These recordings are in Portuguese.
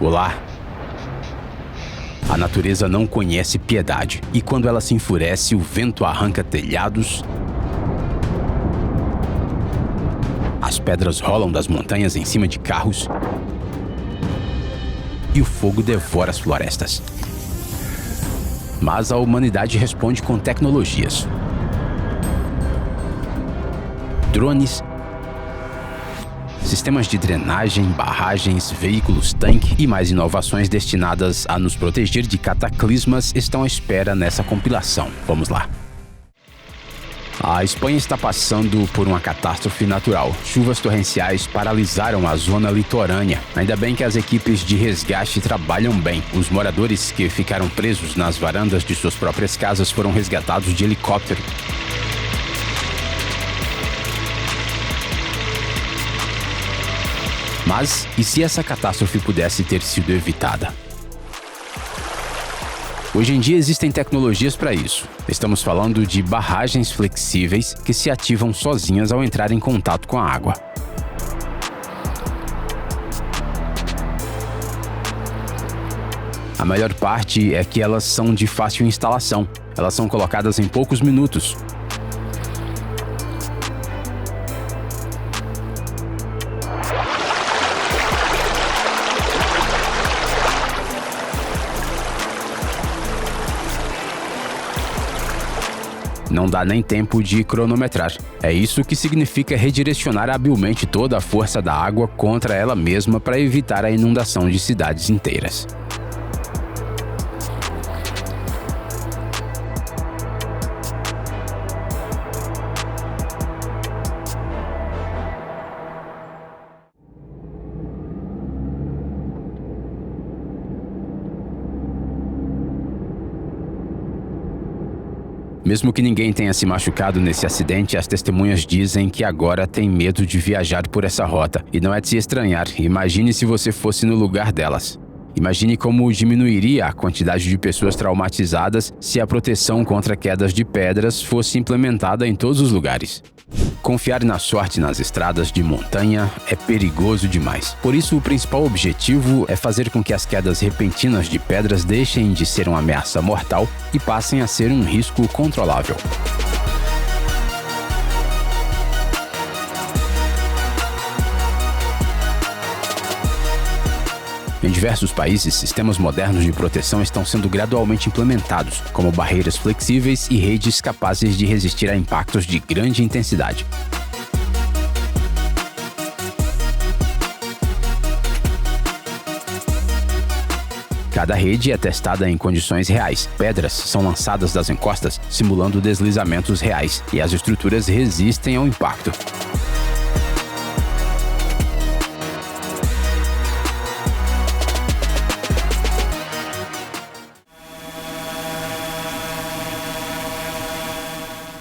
Olá! A natureza não conhece piedade, e quando ela se enfurece, o vento arranca telhados, as pedras rolam das montanhas em cima de carros e o fogo devora as florestas. Mas a humanidade responde com tecnologias. Drones, sistemas de drenagem, barragens, veículos-tanque e mais inovações destinadas a nos proteger de cataclismas estão à espera nessa compilação. Vamos lá. A Espanha está passando por uma catástrofe natural. Chuvas torrenciais paralisaram a zona litorânea. Ainda bem que as equipes de resgate trabalham bem. Os moradores que ficaram presos nas varandas de suas próprias casas foram resgatados de helicóptero. Mas, e se essa catástrofe pudesse ter sido evitada? Hoje em dia existem tecnologias para isso. Estamos falando de barragens flexíveis que se ativam sozinhas ao entrar em contato com a água. A melhor parte é que elas são de fácil instalação. Elas são colocadas em poucos minutos. Não dá nem tempo de cronometrar. É isso que significa redirecionar habilmente toda a força da água contra ela mesma para evitar a inundação de cidades inteiras. Mesmo que ninguém tenha se machucado nesse acidente, as testemunhas dizem que agora tem medo de viajar por essa rota. E não é de se estranhar, imagine se você fosse no lugar delas. Imagine como diminuiria a quantidade de pessoas traumatizadas se a proteção contra quedas de pedras fosse implementada em todos os lugares. Confiar na sorte nas estradas de montanha é perigoso demais. Por isso, o principal objetivo é fazer com que as quedas repentinas de pedras deixem de ser uma ameaça mortal e passem a ser um risco controlável. Em diversos países, sistemas modernos de proteção estão sendo gradualmente implementados, como barreiras flexíveis e redes capazes de resistir a impactos de grande intensidade. Cada rede é testada em condições reais. Pedras são lançadas das encostas, simulando deslizamentos reais, e as estruturas resistem ao impacto.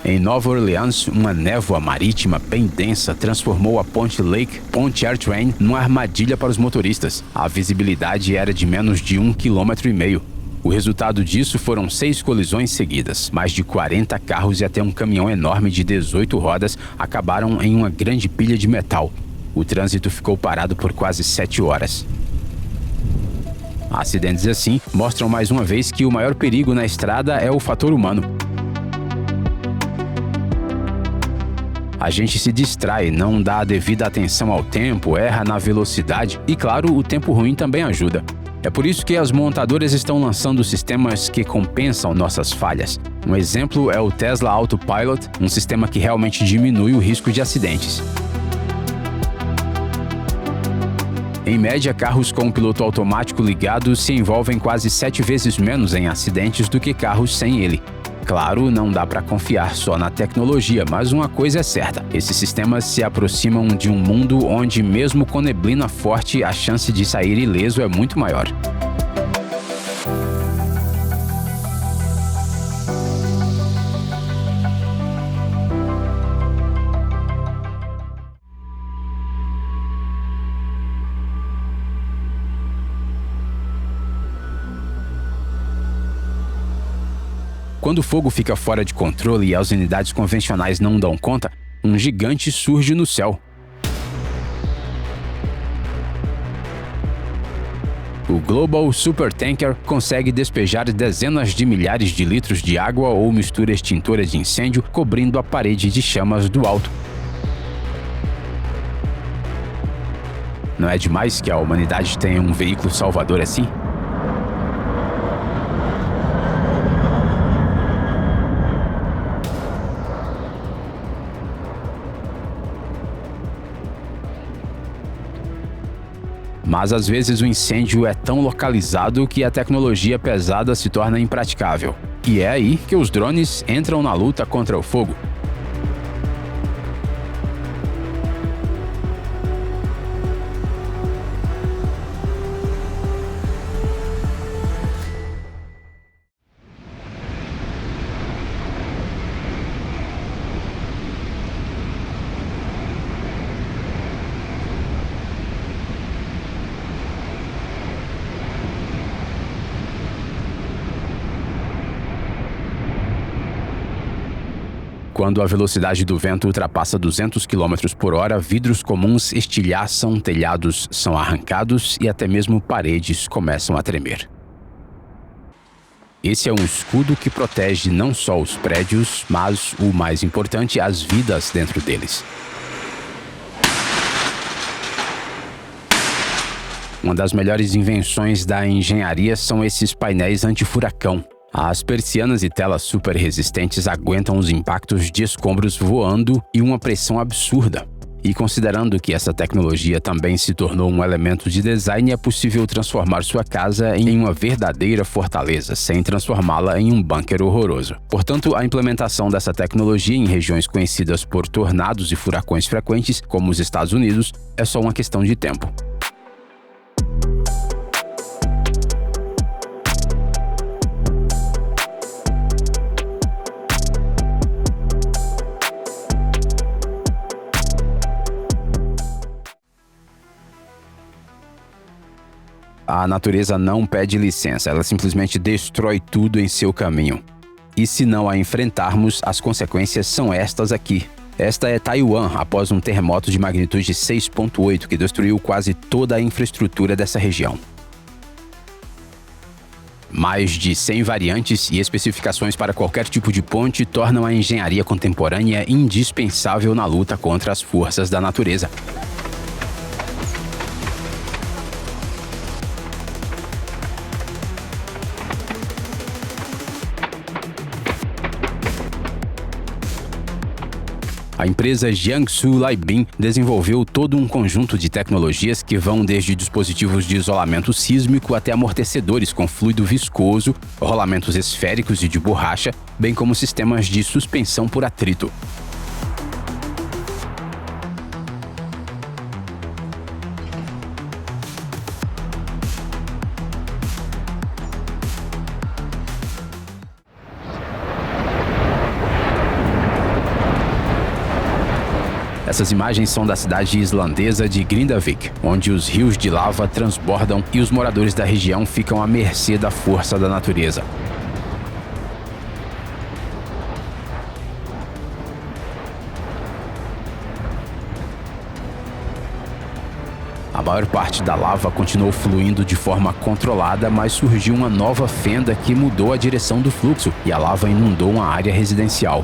Em Nova Orleans, uma névoa marítima bem densa transformou a Ponte Lake Pontchartrain numa armadilha para os motoristas. A visibilidade era de menos de 1,5 km. O resultado disso foram 6 colisões seguidas. Mais de 40 carros e até um caminhão enorme de 18 rodas acabaram em uma grande pilha de metal. O trânsito ficou parado por quase 7 horas. Acidentes assim mostram mais uma vez que o maior perigo na estrada é o fator humano. A gente se distrai, não dá a devida atenção ao tempo, erra na velocidade e, claro, o tempo ruim também ajuda. É por isso que as montadoras estão lançando sistemas que compensam nossas falhas. Um exemplo é o Tesla Autopilot, um sistema que realmente diminui o risco de acidentes. Em média, carros com piloto automático ligado se envolvem quase 7 vezes menos em acidentes do que carros sem ele. Claro, não dá para confiar só na tecnologia, mas uma coisa é certa: esses sistemas se aproximam de um mundo onde, mesmo com neblina forte, a chance de sair ileso é muito maior. Quando o fogo fica fora de controle e as unidades convencionais não dão conta, um gigante surge no céu. O Global Supertanker consegue despejar dezenas de milhares de litros de água ou mistura extintora de incêndio, cobrindo a parede de chamas do alto. Não é demais que a humanidade tenha um veículo salvador assim? Mas às vezes o incêndio é tão localizado que a tecnologia pesada se torna impraticável. E é aí que os drones entram na luta contra o fogo. Quando a velocidade do vento ultrapassa 200 km por hora, vidros comuns estilhaçam, telhados são arrancados e até mesmo paredes começam a tremer. Esse é um escudo que protege não só os prédios, mas, o mais importante, as vidas dentro deles. Uma das melhores invenções da engenharia são esses painéis antifuracão. As persianas e telas super resistentes aguentam os impactos de escombros voando e uma pressão absurda. E considerando que essa tecnologia também se tornou um elemento de design, é possível transformar sua casa em uma verdadeira fortaleza, sem transformá-la em um bunker horroroso. Portanto, a implementação dessa tecnologia em regiões conhecidas por tornados e furacões frequentes, como os Estados Unidos, é só uma questão de tempo. A natureza não pede licença, ela simplesmente destrói tudo em seu caminho. E se não a enfrentarmos, as consequências são estas aqui. Esta é Taiwan, após um terremoto de magnitude 6,8 que destruiu quase toda a infraestrutura dessa região. Mais de 100 variantes e especificações para qualquer tipo de ponte tornam a engenharia contemporânea indispensável na luta contra as forças da natureza. A empresa Jiangsu Laibin desenvolveu todo um conjunto de tecnologias que vão desde dispositivos de isolamento sísmico até amortecedores com fluido viscoso, rolamentos esféricos e de borracha, bem como sistemas de suspensão por atrito. Essas imagens são da cidade islandesa de Grindavik, onde os rios de lava transbordam e os moradores da região ficam à mercê da força da natureza. A maior parte da lava continuou fluindo de forma controlada, mas surgiu uma nova fenda que mudou a direção do fluxo e a lava inundou uma área residencial.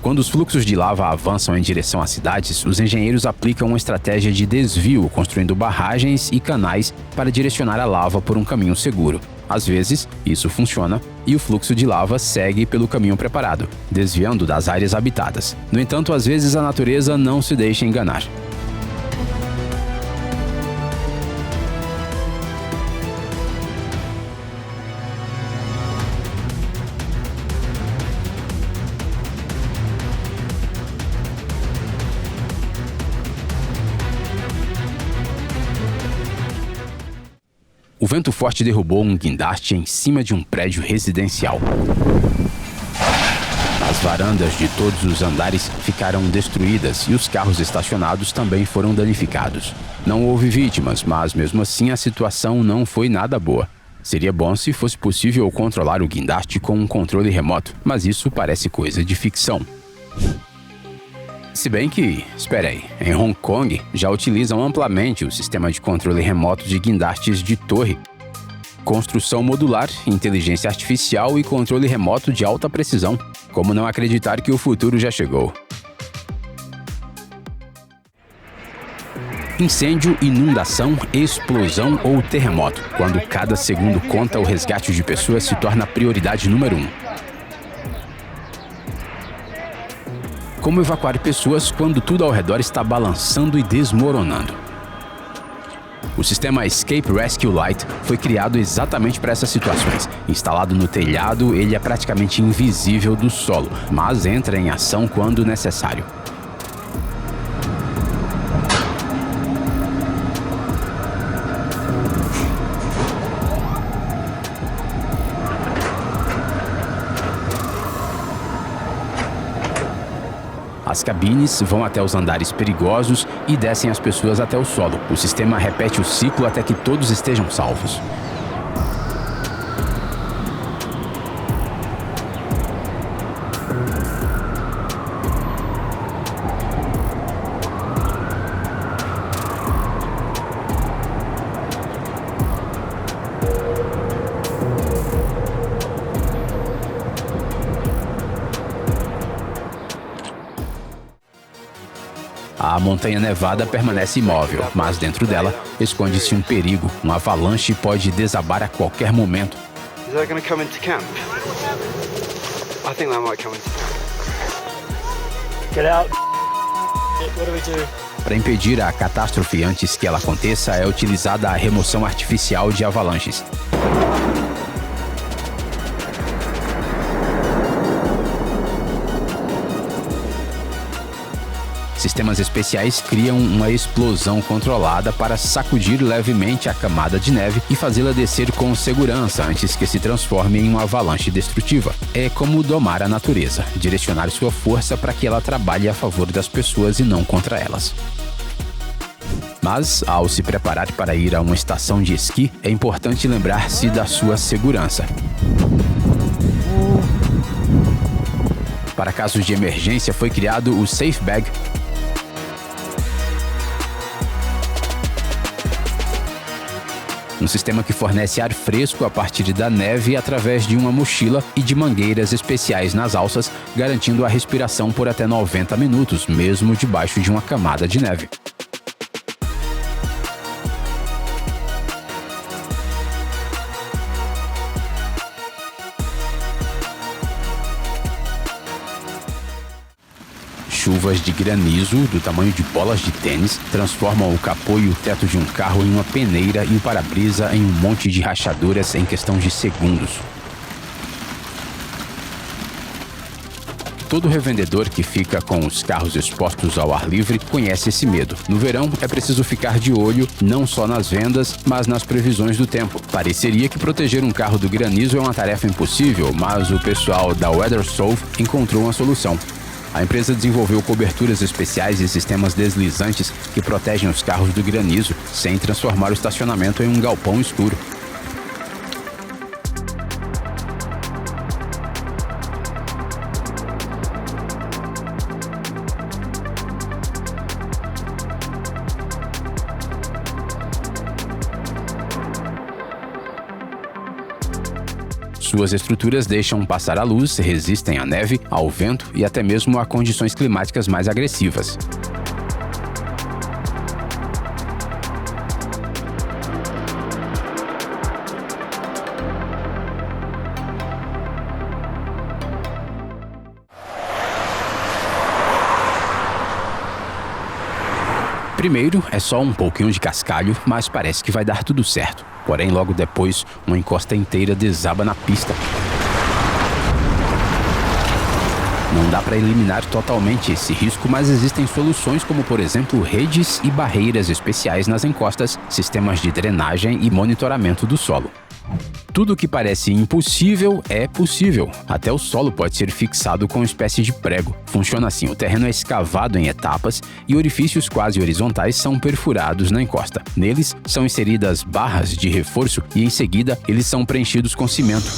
Quando os fluxos de lava avançam em direção às cidades, os engenheiros aplicam uma estratégia de desvio, construindo barragens e canais para direcionar a lava por um caminho seguro. Às vezes, isso funciona e o fluxo de lava segue pelo caminho preparado, desviando das áreas habitadas. No entanto, às vezes a natureza não se deixa enganar. O vento forte derrubou um guindaste em cima de um prédio residencial. As varandas de todos os andares ficaram destruídas e os carros estacionados também foram danificados. Não houve vítimas, mas mesmo assim a situação não foi nada boa. Seria bom se fosse possível controlar o guindaste com um controle remoto, mas isso parece coisa de ficção. Se bem que, espere aí, em Hong Kong já utilizam amplamente o sistema de controle remoto de guindastes de torre, construção modular, inteligência artificial e controle remoto de alta precisão. Como não acreditar que o futuro já chegou? Incêndio, inundação, explosão ou terremoto. Quando cada segundo conta, o resgate de pessoas se torna a prioridade número 1. Como evacuar pessoas quando tudo ao redor está balançando e desmoronando? O sistema Escape Rescue Light foi criado exatamente para essas situações. Instalado no telhado, ele é praticamente invisível do solo, mas entra em ação quando necessário. As cabines vão até os andares perigosos e descem as pessoas até o solo. O sistema repete o ciclo até que todos estejam salvos. A montanha nevada permanece imóvel, mas dentro dela esconde-se um perigo. Uma avalanche pode desabar a qualquer momento. Is that going to come into camp? I think that might come into camp. Get out. What do we do? Para impedir a catástrofe antes que ela aconteça, é utilizada a remoção artificial de avalanches. Sistemas especiais criam uma explosão controlada para sacudir levemente a camada de neve e fazê-la descer com segurança antes que se transforme em uma avalanche destrutiva. É como domar a natureza, direcionar sua força para que ela trabalhe a favor das pessoas e não contra elas. Mas, ao se preparar para ir a uma estação de esqui, é importante lembrar-se da sua segurança. Para casos de emergência, foi criado o Safe Bag. Um sistema que fornece ar fresco a partir da neve através de uma mochila e de mangueiras especiais nas alças, garantindo a respiração por até 90 minutos, mesmo debaixo de uma camada de neve. Chuvas de granizo, do tamanho de bolas de tênis, transformam o capô e o teto de um carro em uma peneira e o para-brisa em um monte de rachaduras em questão de segundos. Todo revendedor que fica com os carros expostos ao ar livre conhece esse medo. No verão, é preciso ficar de olho não só nas vendas, mas nas previsões do tempo. Pareceria que proteger um carro do granizo é uma tarefa impossível, mas o pessoal da WeatherSolve encontrou uma solução. A empresa desenvolveu coberturas especiais e sistemas deslizantes que protegem os carros do granizo, sem transformar o estacionamento em um galpão escuro. Suas estruturas deixam passar a luz, resistem à neve, ao vento e até mesmo a condições climáticas mais agressivas. Primeiro, é só um pouquinho de cascalho, mas parece que vai dar tudo certo. Porém, logo depois, uma encosta inteira desaba na pista. Não dá para eliminar totalmente esse risco, mas existem soluções como, por exemplo, redes e barreiras especiais nas encostas, sistemas de drenagem e monitoramento do solo. Tudo que parece impossível é possível. Até o solo pode ser fixado com uma espécie de prego. Funciona assim: o terreno é escavado em etapas e orifícios quase horizontais são perfurados na encosta. Neles são inseridas barras de reforço e, em seguida, eles são preenchidos com cimento.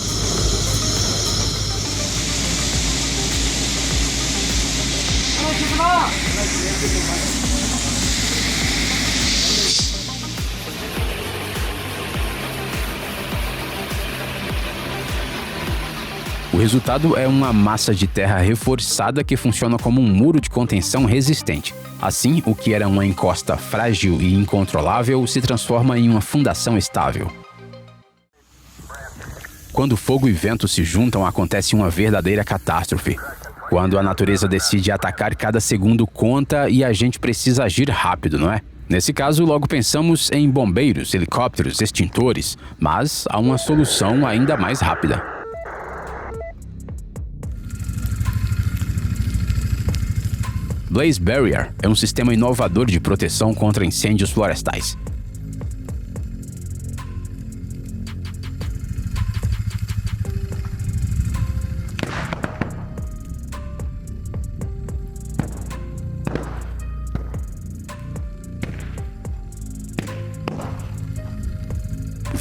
O resultado é uma massa de terra reforçada que funciona como um muro de contenção resistente. Assim, o que era uma encosta frágil e incontrolável se transforma em uma fundação estável. Quando fogo e vento se juntam, acontece uma verdadeira catástrofe. Quando a natureza decide atacar, cada segundo conta e a gente precisa agir rápido, não é? Nesse caso, logo pensamos em bombeiros, helicópteros, extintores, mas há uma solução ainda mais rápida. Blaze Barrier é um sistema inovador de proteção contra incêndios florestais.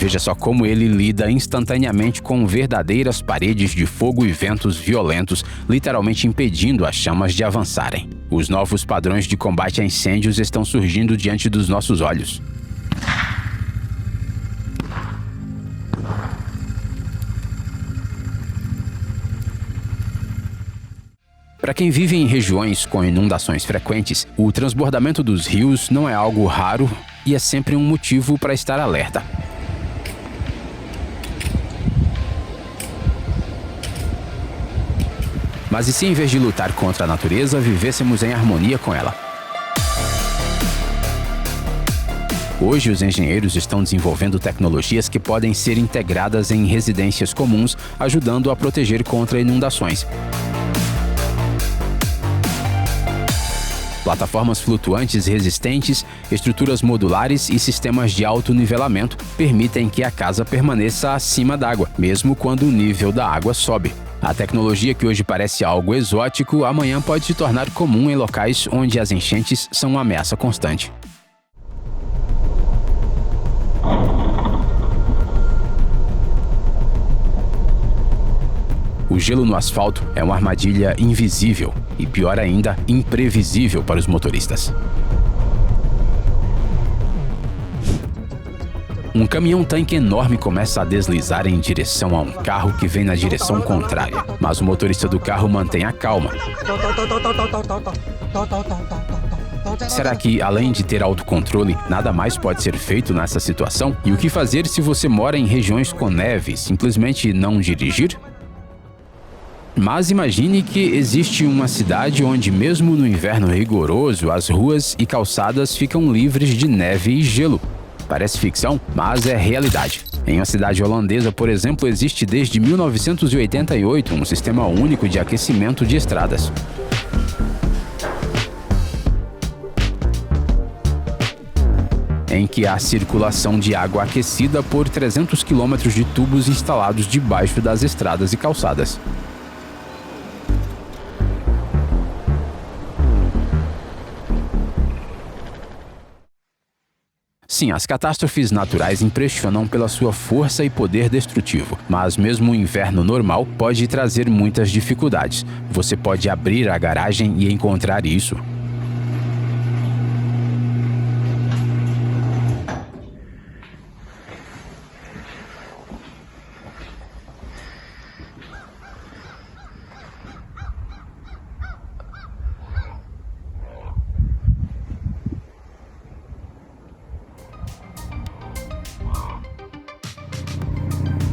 Veja só como ele lida instantaneamente com verdadeiras paredes de fogo e ventos violentos, literalmente impedindo as chamas de avançarem. Os novos padrões de combate a incêndios estão surgindo diante dos nossos olhos. Para quem vive em regiões com inundações frequentes, o transbordamento dos rios não é algo raro e é sempre um motivo para estar alerta. Mas e se em vez de lutar contra a natureza, vivêssemos em harmonia com ela? Hoje, os engenheiros estão desenvolvendo tecnologias que podem ser integradas em residências comuns, ajudando a proteger contra inundações. Plataformas flutuantes resistentes, estruturas modulares e sistemas de alto nivelamento permitem que a casa permaneça acima d'água, mesmo quando o nível da água sobe. A tecnologia que hoje parece algo exótico, amanhã pode se tornar comum em locais onde as enchentes são uma ameaça constante. O gelo no asfalto é uma armadilha invisível e, pior ainda, imprevisível para os motoristas. Um caminhão-tanque enorme começa a deslizar em direção a um carro que vem na direção contrária, mas o motorista do carro mantém a calma. Será que, além de ter autocontrole, nada mais pode ser feito nessa situação? E o que fazer se você mora em regiões com neve? Simplesmente não dirigir? Mas imagine que existe uma cidade onde, mesmo no inverno rigoroso, as ruas e calçadas ficam livres de neve e gelo. Parece ficção, mas é realidade. Em uma cidade holandesa, por exemplo, existe desde 1988 um sistema único de aquecimento de estradas. Em que há circulação de água aquecida por 300 quilômetros de tubos instalados debaixo das estradas e calçadas. Sim, as catástrofes naturais impressionam pela sua força e poder destrutivo, mas mesmo o inverno normal pode trazer muitas dificuldades. Você pode abrir a garagem e encontrar isso.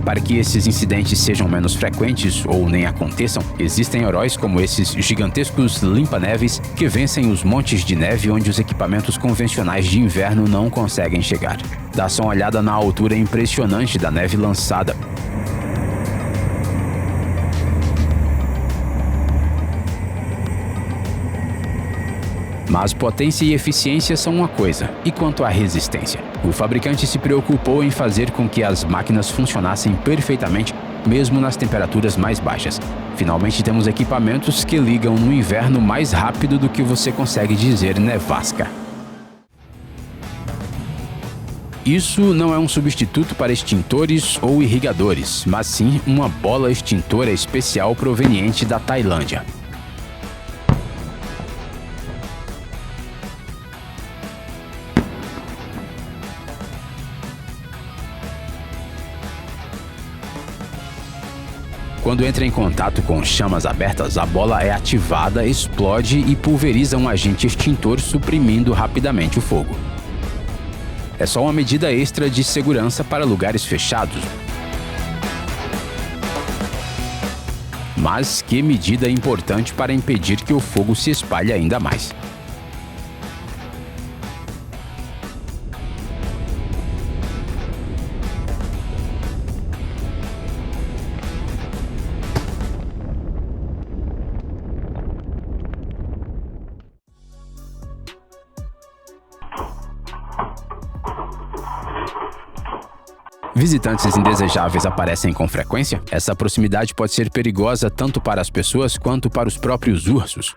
Para que esses incidentes sejam menos frequentes ou nem aconteçam, existem heróis como esses gigantescos limpa-neves que vencem os montes de neve onde os equipamentos convencionais de inverno não conseguem chegar. Dá só uma olhada na altura impressionante da neve lançada. Mas potência e eficiência são uma coisa. E quanto à resistência? O fabricante se preocupou em fazer com que as máquinas funcionassem perfeitamente, mesmo nas temperaturas mais baixas. Finalmente temos equipamentos que ligam no inverno mais rápido do que você consegue dizer nevasca. Isso não é um substituto para extintores ou irrigadores, mas sim uma bola extintora especial proveniente da Tailândia. Quando entra em contato com chamas abertas, a bola é ativada, explode e pulveriza um agente extintor, suprimindo rapidamente o fogo. É só uma medida extra de segurança para lugares fechados. Mas que medida importante para impedir que o fogo se espalhe ainda mais. Visitantes indesejáveis aparecem com frequência? Essa proximidade pode ser perigosa tanto para as pessoas quanto para os próprios ursos.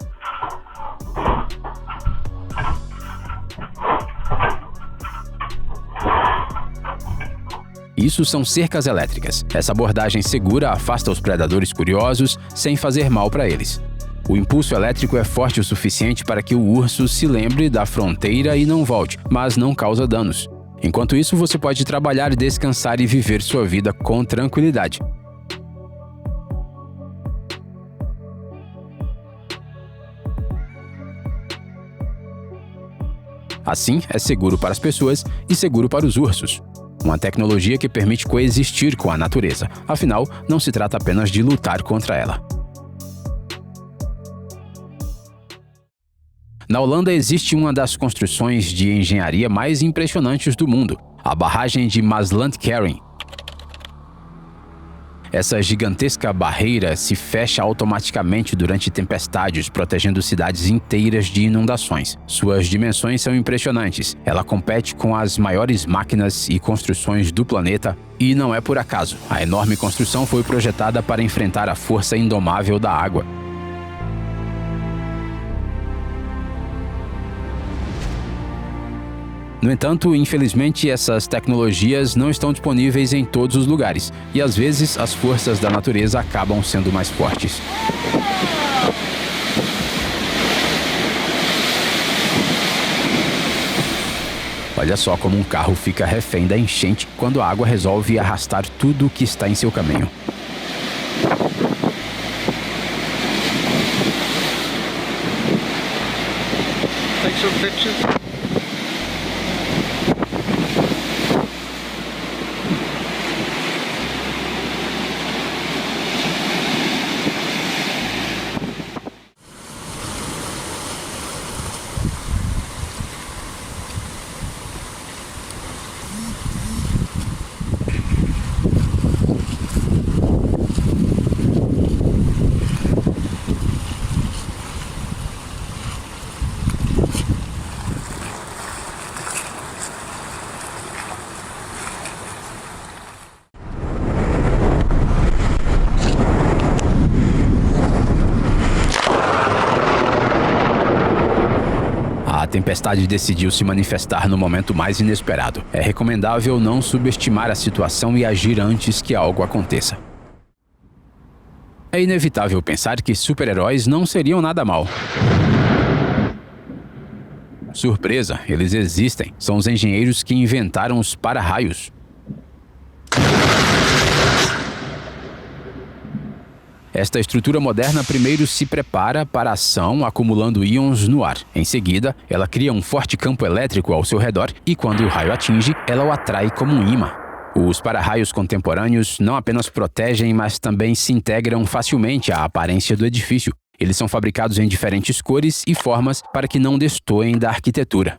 Isso são cercas elétricas. Essa abordagem segura afasta os predadores curiosos sem fazer mal para eles. O impulso elétrico é forte o suficiente para que o urso se lembre da fronteira e não volte, mas não causa danos. Enquanto isso, você pode trabalhar, descansar e viver sua vida com tranquilidade. Assim, é seguro para as pessoas e seguro para os ursos. Uma tecnologia que permite coexistir com a natureza. Afinal, não se trata apenas de lutar contra ela. Na Holanda existe uma das construções de engenharia mais impressionantes do mundo, a barragem de Maaslandkering. Essa gigantesca barreira se fecha automaticamente durante tempestades, protegendo cidades inteiras de inundações. Suas dimensões são impressionantes. Ela compete com as maiores máquinas e construções do planeta, e não é por acaso. A enorme construção foi projetada para enfrentar a força indomável da água. No entanto, infelizmente, essas tecnologias não estão disponíveis em todos os lugares, e às vezes as forças da natureza acabam sendo mais fortes. Olha só como um carro fica refém da enchente quando a água resolve arrastar tudo o que está em seu caminho. Take some pictures. A tempestade decidiu se manifestar no momento mais inesperado. É recomendável não subestimar a situação e agir antes que algo aconteça. É inevitável pensar que super-heróis não seriam nada mal. Surpresa, eles existem. São os engenheiros que inventaram os para-raios. Esta estrutura moderna primeiro se prepara para a ação, acumulando íons no ar. Em seguida, ela cria um forte campo elétrico ao seu redor e, quando o raio atinge, ela o atrai como um ímã. Os para-raios contemporâneos não apenas protegem, mas também se integram facilmente à aparência do edifício. Eles são fabricados em diferentes cores e formas para que não destoem da arquitetura.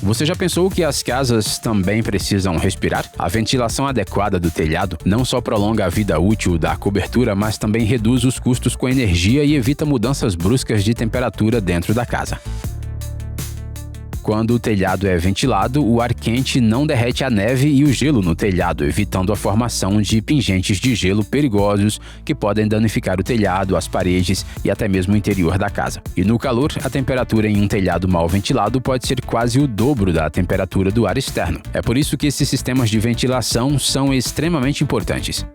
Você já pensou que as casas também precisam respirar? A ventilação adequada do telhado não só prolonga a vida útil da cobertura, mas também reduz os custos com energia e evita mudanças bruscas de temperatura dentro da casa. Quando o telhado é ventilado, o ar quente não derrete a neve e o gelo no telhado, evitando a formação de pingentes de gelo perigosos que podem danificar o telhado, as paredes e até mesmo o interior da casa. E no calor, a temperatura em um telhado mal ventilado pode ser quase o dobro da temperatura do ar externo. É por isso que esses sistemas de ventilação são extremamente importantes.